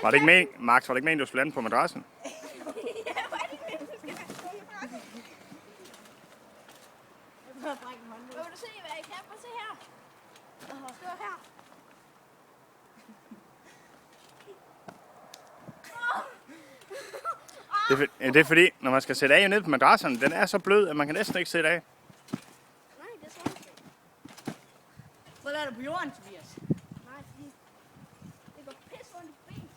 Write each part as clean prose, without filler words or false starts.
Var det ikke med, Max, var det ikke med, du skulle lande på madrassen? Ja, var det ikke med, du skal have på madrassen? Hvor vil du se, hvad jeg kan? Prøv at se her. Stå her. Det er fordi, når man skal sætte af ned på madrasserne, den er så blød, at man kan næsten ikke sætte af. Nej, det er sådan. Hvor er du på jorden, Tobias? Nej, fordi det går pisse rundt i ben.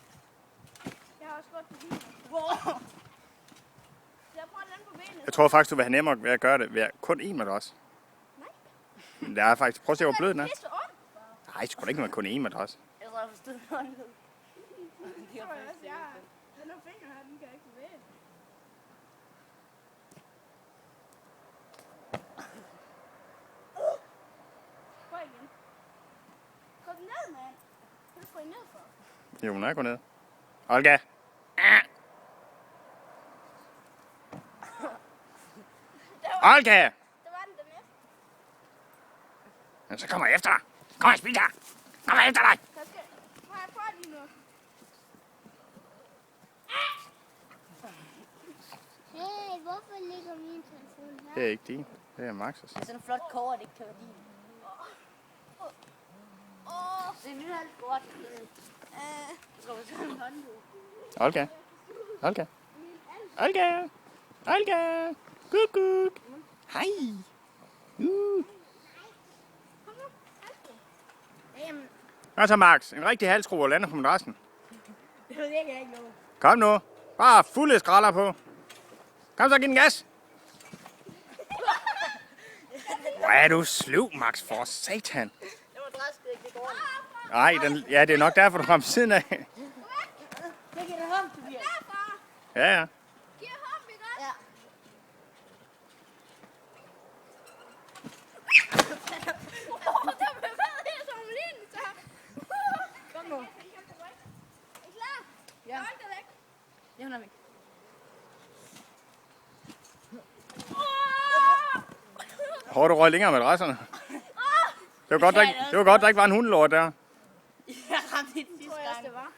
Jeg har også godt på benene. Hvor? Jeg prøver at lande på benene. Jeg tror faktisk, du vil have nemmere ved at gøre det ved kun én madras. Nej. Men det er faktisk, prøv at se, hvor blød den er. Pisse ondt. Nej, sgu da ikke med kun én madras. Jeg tror, jeg forstod noget. Det tror jeg også, jeg har. Den her finger her, den kan jeg ikke bevæge. Prøv igen. Gå ned, mand. Hvad får I ned for? Jo, hun er gået ned. Olga! Olga! Der var den der med. Men så kommer jeg efter dig. Kom og spil dig. Kom efter dig. Der skal... Prøv lige nu. Hey, hvorfor ligger min telefon her? Det er ikke din. Det er Max's. Det er sådan en flot cover, det ikke kan være din. Det er lidt alt godt. Jeg tror, vi skal have en håndbog. Olga. Olga. Olga. Olga. Guk, guk. Hej. Jamen, Hvad så, Max? En rigtig halsskru og lander på madrassen. det ved jeg ikke noget. Kom nu. Bare fulde skralder på. Kom så, giv den gas. Hvor er du sløv, Max, for satan. Det var drastisk, det går. Nej, ja, det er nok derfor, du kom siden af. Jeg giver dig hånd, Tobias. Far, Ja, ja. giv ham, ikke også? Ja. Der bevægede jeg som lige så. Kom nu. Er I klar? Ja. Hold dig væk. Det er hun er væk. Hvor du røg længere med madrasserne. Det var godt, der ikke var en hundelort der. Jeg ramte det sidste Tror jeg også, gang. det var.